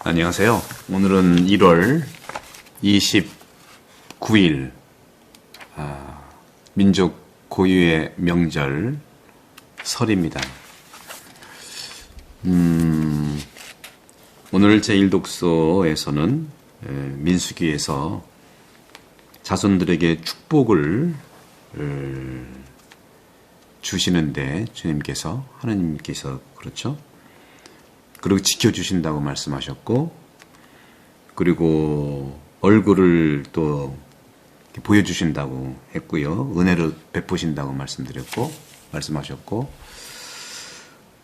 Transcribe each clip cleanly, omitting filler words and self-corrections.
안녕하세요. 오늘은 1월 29일 민족 고유의 명절 설입니다. 오늘 제1독서에서는 민수기에서 자손들에게 축복을 주시는데 주님께서 하나님께서 그렇죠? 그리고 지켜주신다고 말씀하셨고, 그리고 얼굴을 또 보여주신다고 했고요. 은혜를 베푸신다고 말씀하셨고,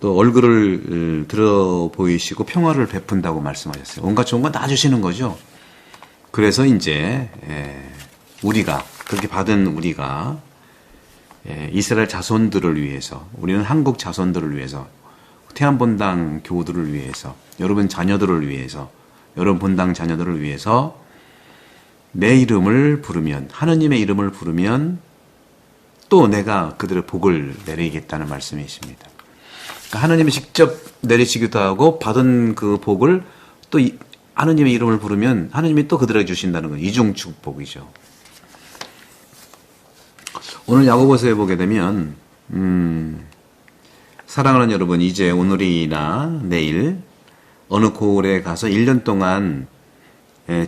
또 얼굴을 들어 보이시고 평화를 베푼다고 말씀하셨어요. 온갖 좋은 거 다 주시는 거죠. 그래서 이제 우리가 그렇게 받은 우리가 이스라엘 자손들을 위해서, 우리는 한국 자손들을 위해서, 태안본당 교우들을 위해서, 여러분 자녀들을 위해서, 여러분 본당 자녀들을 위해서 내 이름을 부르면, 하느님의 이름을 부르면 또 내가 그들의 복을 내리겠다는 말씀이십니다. 그러니까 하느님이 직접 내리시기도 하고 받은 그 복을 또 하느님의 이름을 부르면 하느님이 또 그들에게 주신다는 건 이중 축복이죠. 오늘 야고보서에 보게 되면 사랑하는 여러분, 이제 오늘이나 내일 어느 고을에 가서 1년 동안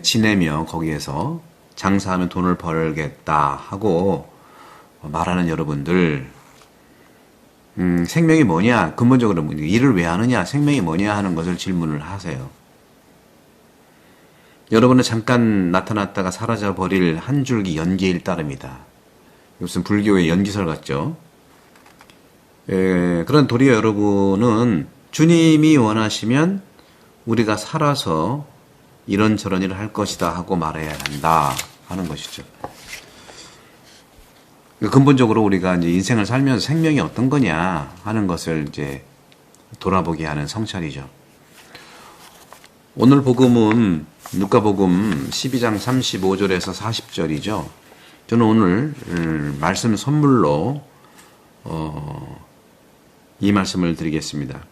지내며 거기에서 장사하면 돈을 벌겠다 하고 말하는 여러분들, 생명이 뭐냐, 근본적으로 일을 왜 하느냐, 생명이 뭐냐 하는 것을 질문을 하세요. 여러분은 잠깐 나타났다가 사라져 버릴 한 줄기 연기일 따름이다. 이것은 불교의 연기설 같죠. 그런 도리어 여러분은 주님이 원하시면 우리가 살아서 이런저런 일을 할 것이다 하고 말해야 한다 하는 것이죠. 근본적으로 우리가 이제 인생을 살면서 생명이 어떤 거냐 하는 것을 이제 돌아보게 하는 성찰이죠. 오늘 복음은 누가복음 12장 35절에서 40절이죠. 저는 오늘 말씀 선물로 이 말씀을 드리겠습니다.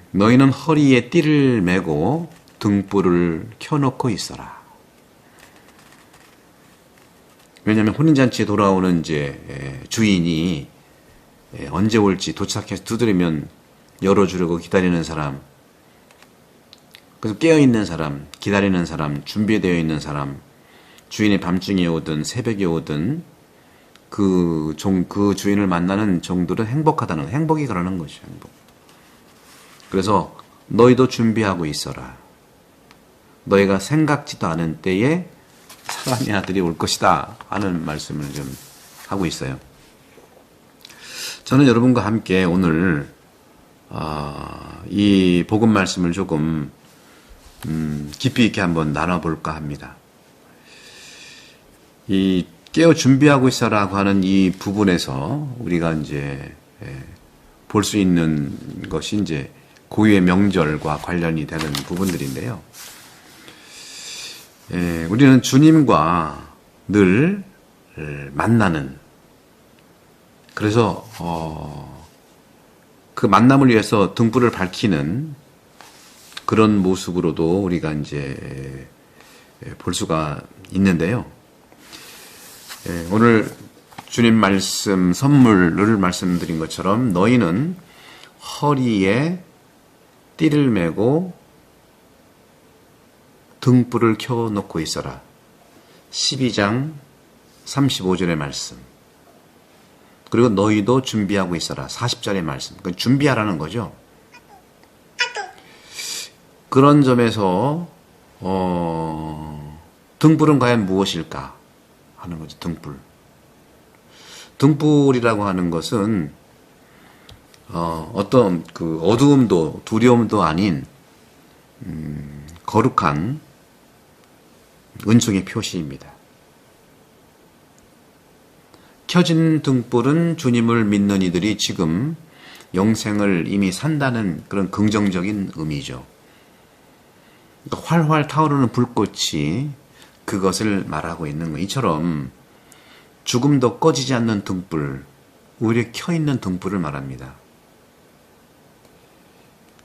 너희는 허리에 띠를 메고 등불을 켜놓고 있어라. 왜냐하면 혼인잔치에 돌아오는 이제 주인이 언제 올지 도착해서 두드리면 열어주려고 기다리는 사람, 그래서 깨어있는 사람, 기다리는 사람, 준비되어 있는 사람, 주인이 밤중에 오든 새벽에 오든 그 주인을 만나는 종들은 행복하다는, 행복이 그러는 것이죠. 행복. 그래서 너희도 준비하고 있어라. 너희가 생각지도 않은 때에 사람의 아들이 올 것이다 하는 말씀을 좀 하고 있어요. 저는 여러분과 함께 오늘 이 복음 말씀을 조금 깊이 있게 한번 나눠볼까 합니다. 이 깨어 준비하고 있어라고 하는 이 부분에서 우리가 이제 볼 수 있는 것이 이제 고유의 명절과 관련이 되는 부분들인데요. 우리는 주님과 늘 만나는, 그래서 그 만남을 위해서 등불을 밝히는 그런 모습으로도 우리가 이제 볼 수가 있는데요. 오늘 주님 말씀 선물을 말씀드린 것처럼 너희는 허리에 띠를 메고 등불을 켜놓고 있어라. 12장 35절의 말씀. 그리고 너희도 준비하고 있어라. 40절의 말씀. 그러니까 준비하라는 거죠. 그런 점에서 등불은 과연 무엇일까 하는 거죠. 등불이라고 하는 것은 어떤 그 어두움도 두려움도 아닌 거룩한 은총의 표시입니다. 켜진 등불은 주님을 믿는 이들이 지금 영생을 이미 산다는 그런 긍정적인 의미죠. 그러니까 활활 타오르는 불꽃이 그것을 말하고 있는 거. 이처럼 죽음도 꺼지지 않는 등불, 오히려 켜있는 등불을 말합니다.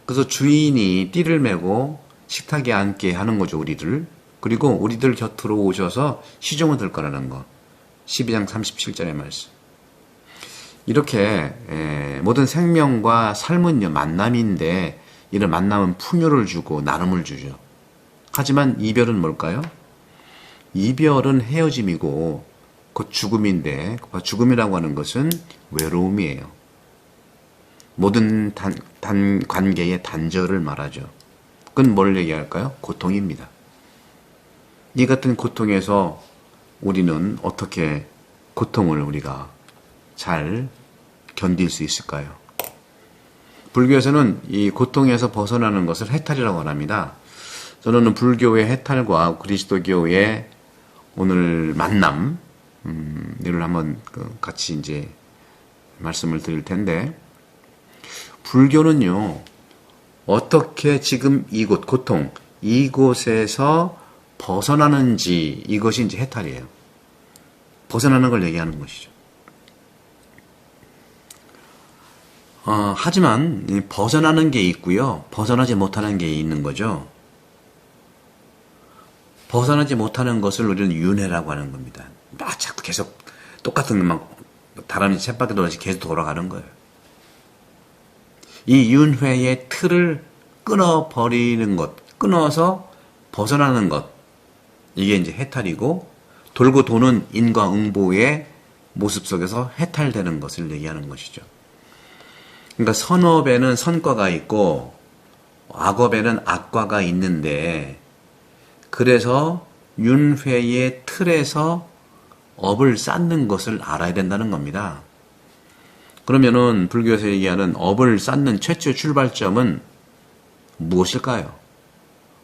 그래서 주인이 띠를 메고 식탁에 앉게 하는 거죠, 우리를. 그리고 우리들 곁으로 오셔서 시종을 들 거라는 거. 12장 37절의 말씀. 이렇게 모든 생명과 삶은요, 만남인데 이런 만남은 풍요를 주고 나눔을 주죠. 하지만 이별은 뭘까요? 이별은 헤어짐이고 곧 죽음인데, 죽음이라고 하는 것은 외로움이에요. 모든 관계의 단절을 말하죠. 그건 뭘 얘기할까요? 고통입니다. 이 같은 고통에서 우리는 어떻게 고통을 우리가 잘 견딜 수 있을까요? 불교에서는 이 고통에서 벗어나는 것을 해탈이라고 합니다. 저는 불교의 해탈과 그리스도교의 오늘 만남, 이를 한번 같이 이제 말씀을 드릴 텐데, 불교는요, 어떻게 지금 이곳, 고통, 이곳에서 벗어나는지, 이것이 이제 해탈이에요. 벗어나는 걸 얘기하는 것이죠. 하지만 벗어나는 게 있고요, 벗어나지 못하는 게 있는 거죠. 벗어나지 못하는 것을 우리는 윤회라고 하는 겁니다. 막 자꾸 계속 똑같은 막 다람쥐 쳇바퀴 돌아서 계속 돌아가는 거예요. 이 윤회의 틀을 끊어버리는 것, 끊어서 벗어나는 것, 이게 이제 해탈이고, 돌고 도는 인과응보의 모습 속에서 해탈되는 것을 얘기하는 것이죠. 그러니까 선업에는 선과가 있고 악업에는 악과가 있는데, 그래서 윤회의 틀에서 업을 쌓는 것을 알아야 된다는 겁니다. 그러면은 불교에서 얘기하는 업을 쌓는 최초의 출발점은 무엇일까요?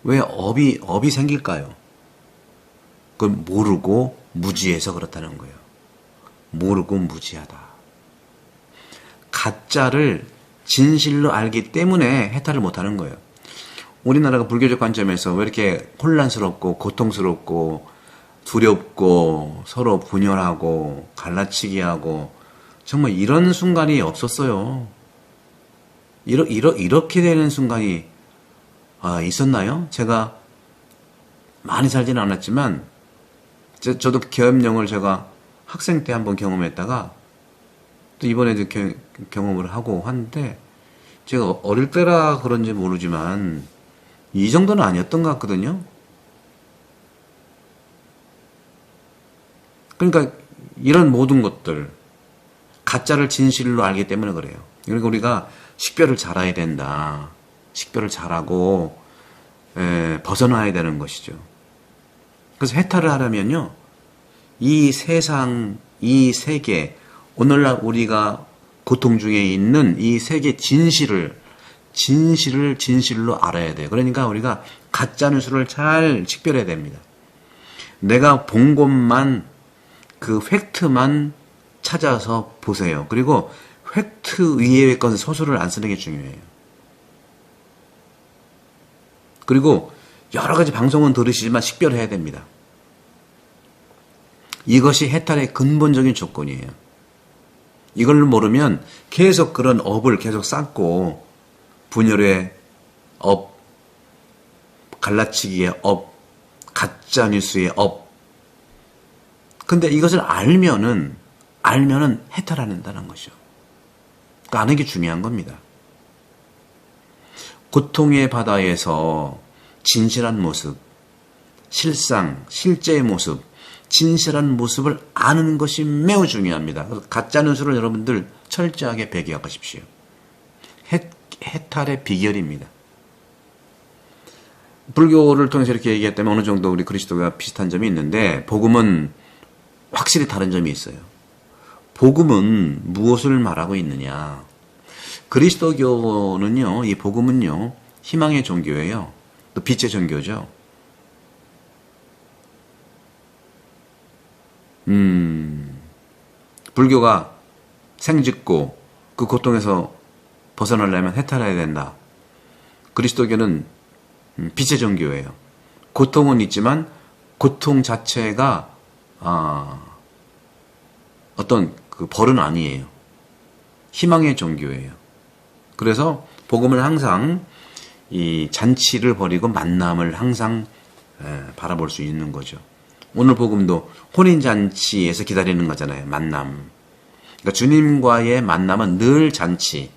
왜 업이 생길까요? 그걸 모르고 무지해서 그렇다는 거예요. 모르고 무지하다. 가짜를 진실로 알기 때문에 해탈을 못하는 거예요. 우리나라가 불교적 관점에서 왜 이렇게 혼란스럽고 고통스럽고 두렵고 서로 분열하고 갈라치기하고 정말 이런 순간이 없었어요. 이렇게 되는 순간이 있었나요? 제가 많이 살지는 않았지만 저도 계엄령을 제가 학생 때 한번 경험했다가 또 이번에도 경험을 하고 하는데, 제가 어릴 때라 그런지 모르지만 이 정도는 아니었던 것 같거든요. 그러니까 이런 모든 것들, 가짜를 진실로 알기 때문에 그래요. 그러니까 우리가 식별을 잘해야 된다. 식별을 잘하고 벗어나야 되는 것이죠. 그래서 해탈을 하려면요, 이 세상, 이 세계, 오늘날 우리가 고통 중에 있는 이 세계 진실로 알아야 돼요. 그러니까 우리가 가짜 뉴스를 잘 식별해야 됩니다. 내가 본 것만, 그 팩트만 찾아서 보세요. 그리고 팩트 위에 것은 소설을 안 쓰는 게 중요해요. 그리고 여러 가지 방송은 들으시지만 식별해야 됩니다. 이것이 해탈의 근본적인 조건이에요. 이걸 모르면 계속 그런 업을 계속 쌓고, 분열의 업, 갈라치기의 업, 가짜뉴스의 업. 근데 이것을 알면은 해탈한다는 것이죠. 그러니까 아는 게 중요한 겁니다. 고통의 바다에서 진실한 모습, 실상, 실제의 모습, 진실한 모습을 아는 것이 매우 중요합니다. 가짜 뉴스를 여러분들 철저하게 배기하십시오. 해탈의 비결입니다. 불교를 통해서 이렇게 얘기했다면 어느 정도 우리 그리스도가 비슷한 점이 있는데, 복음은 확실히 다른 점이 있어요. 복음은 무엇을 말하고 있느냐? 그리스도교는요, 이 복음은요, 희망의 종교예요. 또 빛의 종교죠. 불교가 생짓고 그 고통에서 벗어나려면 해탈해야 된다. 그리스도교는 빛의 종교예요. 고통은 있지만 고통 자체가 어떤 그 벌은 아니에요. 희망의 종교예요. 그래서 복음을 항상 이 잔치를 벌이고 만남을 항상 바라볼 수 있는 거죠. 오늘 복음도 혼인잔치에서 기다리는 거잖아요. 만남. 그러니까 주님과의 만남은 늘 잔치.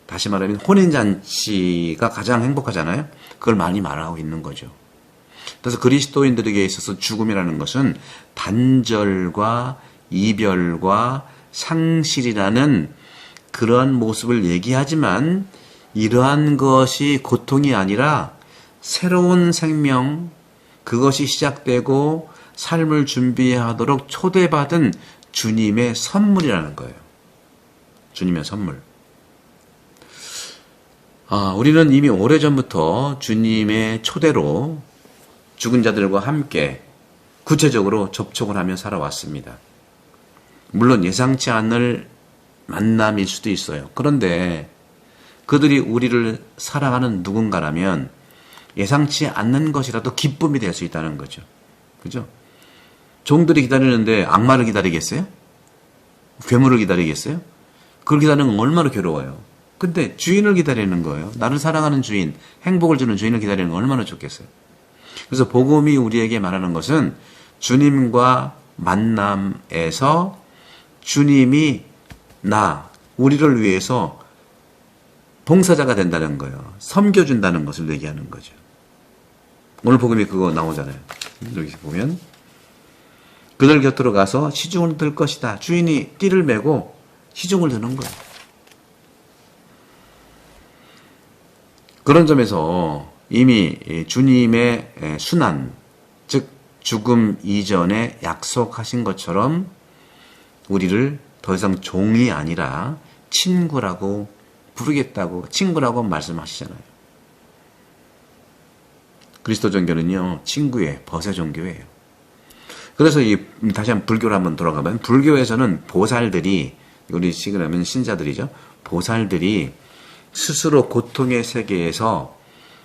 다시 말하면 혼인잔치가 가장 행복하잖아요. 그걸 많이 말하고 있는 거죠. 그래서 그리스도인들에게 있어서 죽음이라는 것은 단절과 이별과 상실이라는 그러한 모습을 얘기하지만 이러한 것이 고통이 아니라 새로운 생명, 그것이 시작되고 삶을 준비하도록 초대받은 주님의 선물이라는 거예요. 주님의 선물. 우리는 이미 오래전부터 주님의 초대로 죽은 자들과 함께 구체적으로 접촉을 하며 살아왔습니다. 물론 예상치 않을 만남일 수도 있어요. 그런데 그들이 우리를 사랑하는 누군가라면 예상치 않는 것이라도 기쁨이 될 수 있다는 거죠. 그죠? 종들이 기다리는데 악마를 기다리겠어요? 괴물을 기다리겠어요? 그걸 기다리는 건 얼마나 괴로워요. 근데 주인을 기다리는 거예요. 나를 사랑하는 주인, 행복을 주는 주인을 기다리는 건 얼마나 좋겠어요. 그래서 복음이 우리에게 말하는 것은 주님과 만남에서 주님이 우리를 위해서 봉사자가 된다는 거예요. 섬겨준다는 것을 얘기하는 거죠. 오늘 복음이 그거 나오잖아요. 여기 보면 그들 곁으로 가서 시중을 들 것이다. 주인이 띠를 메고 시중을 드는 거예요. 그런 점에서 이미 주님의 순환, 즉 죽음 이전에 약속하신 것처럼 우리를 더 이상 종이 아니라 친구라고 부르겠다고, 친구라고 말씀하시잖아요. 그리스도 종교는요, 친구의 벗의 종교예요. 그래서 다시 한번 불교로 한번 돌아가면, 불교에서는 보살들이, 우리 지금 하면 신자들이죠. 보살들이 스스로 고통의 세계에서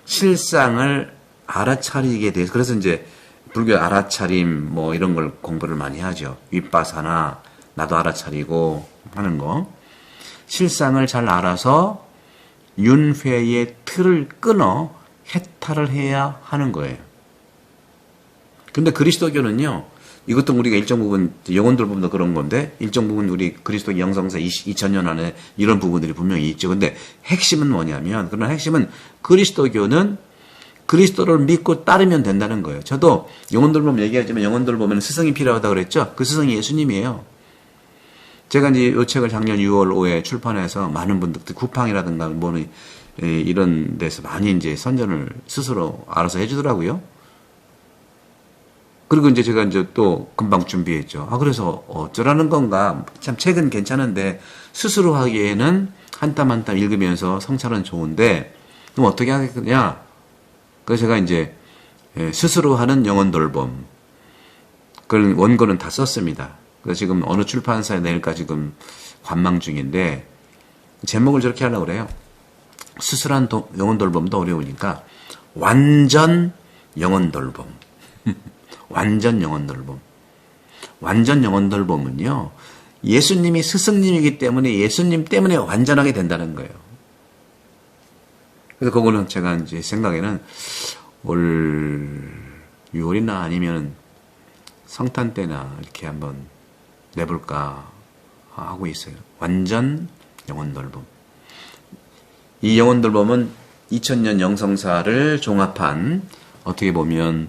실상을 알아차리게 돼서, 그래서 이제 불교 알아차림 이런 걸 공부를 많이 하죠. 윗바사나 나도 알아차리고 하는 거. 실상을 잘 알아서 윤회의 틀을 끊어 해탈을 해야 하는 거예요. 근데 그리스도교는요, 이것도 우리가 일정 부분, 영혼들 부분도 그런 건데, 일정 부분 우리 그리스도 영성사 2000년 안에 이런 부분들이 분명히 있죠. 근데 핵심은 뭐냐면, 그러나 핵심은 그리스도교는 그리스도를 믿고 따르면 된다는 거예요. 저도 영혼들 보면 얘기하지만 영혼들 보면 스승이 필요하다고 그랬죠. 그 스승이 예수님이에요. 제가 이제 이 책을 작년 6월 5에 출판해서 많은 분들, 쿠팡이라든가 이런 데서 많이 이제 선전을 스스로 알아서 해주더라고요. 그리고 이제 제가 이제 또 금방 준비했죠. 그래서 어쩌라는 건가. 참 책은 괜찮은데 스스로 하기에는 한 땀 한 땀 읽으면서 성찰은 좋은데, 그럼 어떻게 하겠냐. 그래서 제가 이제 스스로 하는 영혼 돌봄. 그걸 원고는 다 썼습니다. 그래서 지금 어느 출판사에 낼까 지금 관망 중인데, 제목을 저렇게 하려고 그래요. 스스로한 영혼 돌봄도 어려우니까 완전 영혼 돌봄. 완전 영혼 돌봄. 완전 영혼 돌봄은요, 예수님이 스승님이기 때문에 예수님 때문에 완전하게 된다는 거예요. 그래서 그거는 제가 이제 생각에는 올 6월이나 아니면 성탄 때나 이렇게 한번 내볼까 하고 있어요. 완전 영혼 돌봄. 이 영혼 돌봄은 2000년 영성사를 종합한, 어떻게 보면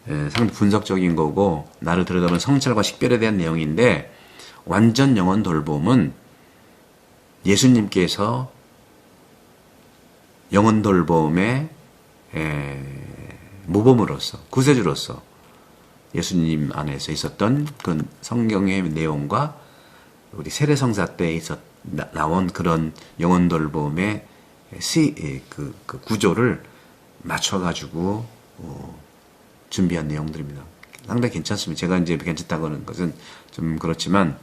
상당히 분석적인 거고, 나를 들여다보는 성찰과 식별에 대한 내용인데, 완전 영혼 돌봄은 예수님께서 영혼 돌봄의 모범으로서, 구세주로서 예수님 안에서 있었던 그 성경의 내용과 우리 세례성사 때 나온 그런 영혼 돌봄의 그 구조를 맞춰가지고 준비한 내용들입니다. 상당히 괜찮습니다. 제가 이제 괜찮다고 하는 것은 좀 그렇지만,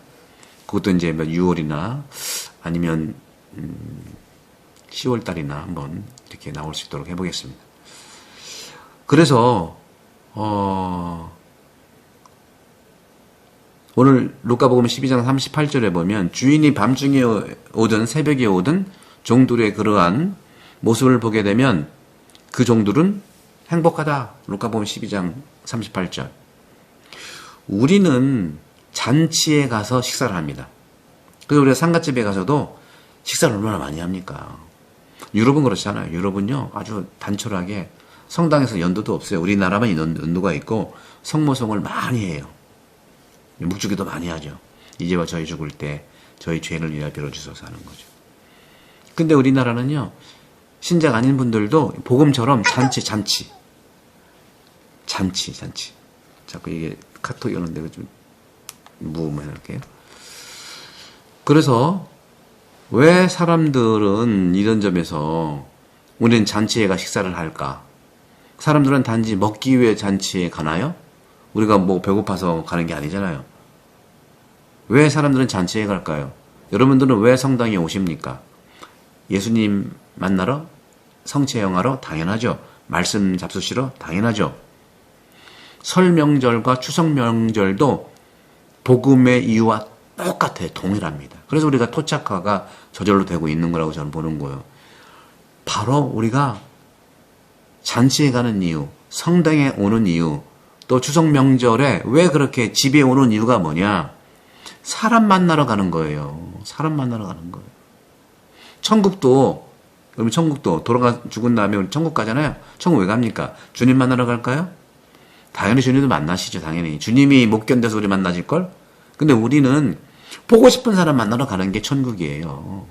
그것도 이제 6월이나 아니면 10월 달이나 한번 이렇게 나올 수 있도록 해보겠습니다. 그래서 오늘 루카복음 12장 38절에 보면, 주인이 밤중에 오든 새벽에 오든 종들의 그러한 모습을 보게 되면 그 종들은 행복하다. 루카복음 12장 38절. 우리는 잔치에 가서 식사를 합니다. 그래서 우리가 상갓집에 가서도 식사를 얼마나 많이 합니까? 유럽은 그렇잖아요. 유럽은요 아주 단촐하게 성당에서 연도도 없어요. 우리나라만 연도가 있고 성모송을 많이 해요. 묵주기도 많이 하죠. 이제와 저희 죽을 때 저희 죄를 위하여 빌어주소서 하는 거죠. 근데 우리나라는요 신자가 아닌 분들도 복음처럼 잔치. 자꾸 이게 카톡이 오는데 좀 무음해 할게요. 그래서 왜 사람들은 이런 점에서 우리는 잔치에 가 식사를 할까? 사람들은 단지 먹기 위해 잔치에 가나요? 우리가 뭐 배고파서 가는 게 아니잖아요. 왜 사람들은 잔치에 갈까요? 여러분들은 왜 성당에 오십니까? 예수님 만나러? 성체영하러? 당연하죠. 말씀 잡수시러? 당연하죠. 설 명절과 추석 명절도 복음의 이유와 똑같아요. 동일합니다. 그래서 우리가 토착화가 저절로 되고 있는 거라고 저는 보는 거예요. 바로 우리가 잔치에 가는 이유, 성당에 오는 이유, 또 추석 명절에 왜 그렇게 집에 오는 이유가 뭐냐? 사람 만나러 가는 거예요. 사람 만나러 가는 거예요. 천국도 죽은 다음에 우리 천국 가잖아요. 천국 왜 갑니까? 주님 만나러 갈까요? 당연히 주님도 만나시죠. 당연히. 주님이 못 견뎌서 우리 만나실걸? 근데 우리는 보고 싶은 사람 만나러 가는 게 천국이에요.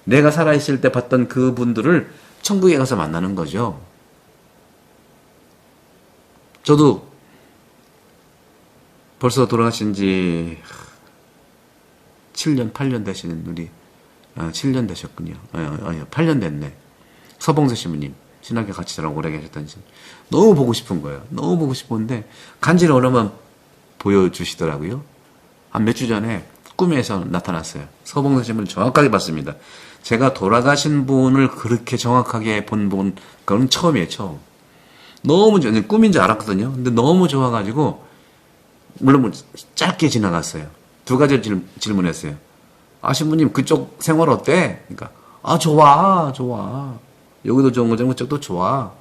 내가 살아있을 때 봤던 그분들을 천국에 가서 만나는 거죠. 저도 벌써 돌아가신 지 7년, 8년 되시는 우리 7년 되셨군요. 8년 됐네. 서봉세 신부님. 신학교 같이 저랑 오래 계셨던 신. 너무 보고 싶은 거예요. 너무 보고 싶은데 간절히 얼마만 보여주시더라고요. 한 몇 주 전에 꿈에서 나타났어요. 서봉세 신부를 정확하게 봤습니다. 제가 돌아가신 분을 그렇게 정확하게 본 분, 그건 처음이에요, 처음. 너무 꿈인 줄 알았거든요. 근데 너무 좋아가지고 물론 뭐 짧게 지나갔어요. 두 가지를 질문했어요. 신부님 그쪽 생활 어때? 그러니까 좋아. 여기도 좋은 거죠. 그쪽도 좋아.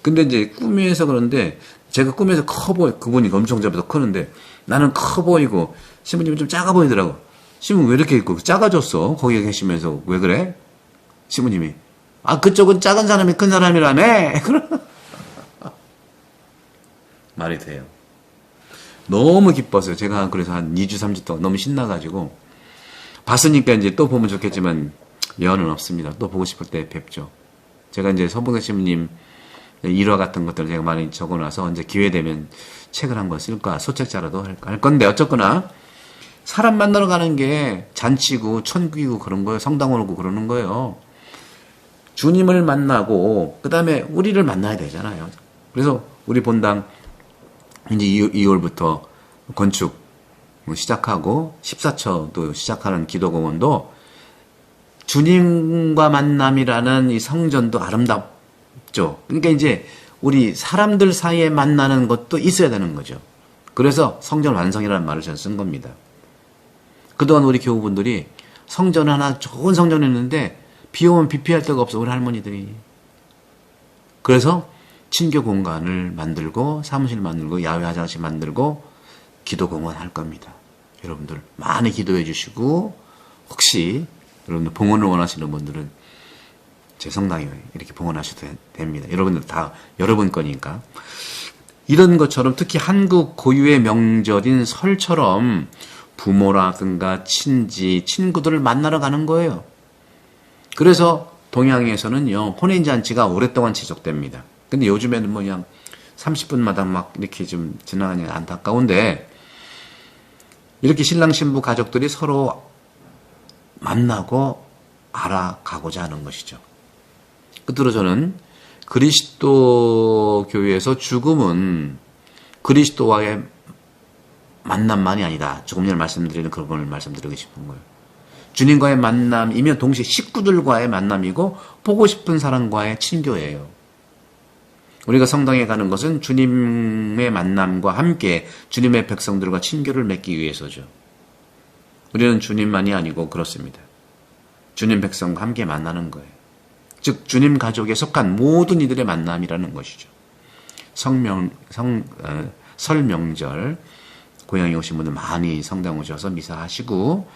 근데 이제 꿈에서 그런데 제가 꿈에서 커 보여. 그분이 엄청 저보다 크는데 나는 커 보이고 신부님이 좀 작아 보이더라고. 신부 왜 이렇게 있고 작아졌어? 거기 계시면서 왜 그래? 신부님이 그쪽은 작은 사람이 큰 사람이라며. 말이 돼요. 너무 기뻤어요. 제가 그래서 한 2주 3주 동안 너무 신나가지고 봤으니까 이제 또 보면 좋겠지만 여한은 없습니다. 또 보고 싶을 때 뵙죠. 제가 이제 서봉세 신부님 일화 같은 것들을 제가 많이 적어놔서 이제 기회 되면 책을 한 권 쓸까 소책자라도 할 건데 어쨌거나 사람 만나러 가는 게 잔치고 천국이고 그런 거예요. 성당 오고 그러는 거예요. 주님을 만나고 그 다음에 우리를 만나야 되잖아요. 그래서 우리 본당 이제 2월부터 건축 시작하고 14처도 시작하는 기도공원도 주님과 만남이라는 이 성전도 아름답죠. 그러니까 이제 우리 사람들 사이에 만나는 것도 있어야 되는 거죠. 그래서 성전 완성이라는 말을 저는 쓴 겁니다. 그동안 우리 교우분들이 성전 하나 좋은 성전이 있는데 비 오면 비 피할 데가 없어. 우리 할머니들이. 그래서 친교 공간을 만들고 사무실 만들고 야외 화장실 만들고 기도공원 할 겁니다. 여러분들 많이 기도해 주시고 혹시 여러분들 봉헌을 원하시는 분들은 제 성당에 이렇게 봉헌하셔도 됩니다. 여러분들 다 여러분 거니까. 이런 것처럼 특히 한국 고유의 명절인 설처럼 부모라든가 친지, 친구들을 만나러 가는 거예요. 그래서 동양에서는요, 혼인잔치가 오랫동안 지속됩니다. 근데 요즘에는 뭐 그냥 30분마다 막 이렇게 좀 지나가니 안타까운데, 이렇게 신랑 신부 가족들이 서로 만나고 알아가고자 하는 것이죠. 끝으로 저는 그리스도 교회에서 죽음은 그리스도와의 만남만이 아니다. 조금 전에 말씀드리는 그런 걸 말씀드리고 싶은 거예요. 주님과의 만남이면 동시에 식구들과의 만남이고 보고 싶은 사람과의 친교예요. 우리가 성당에 가는 것은 주님의 만남과 함께 주님의 백성들과 친교를 맺기 위해서죠. 우리는 주님만이 아니고 그렇습니다. 주님 백성과 함께 만나는 거예요. 즉 주님 가족에 속한 모든 이들의 만남이라는 것이죠. 설 명절 고향에 오신 분들 많이 성당 오셔서 미사하시고,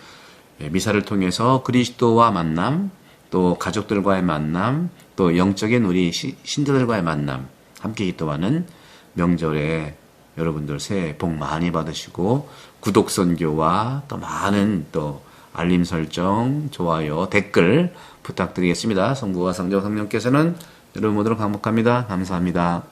미사를 통해서 그리스도와 만남, 또 가족들과의 만남, 또 영적인 우리 신자들과의 만남 함께 기도하는 명절에 여러분들 새해 복 많이 받으시고, 구독선교와 또 많은 또 알림 설정, 좋아요, 댓글 부탁드리겠습니다. 성부와 성자와 성령께서는 여러분 모두를 강복합니다. 감사합니다.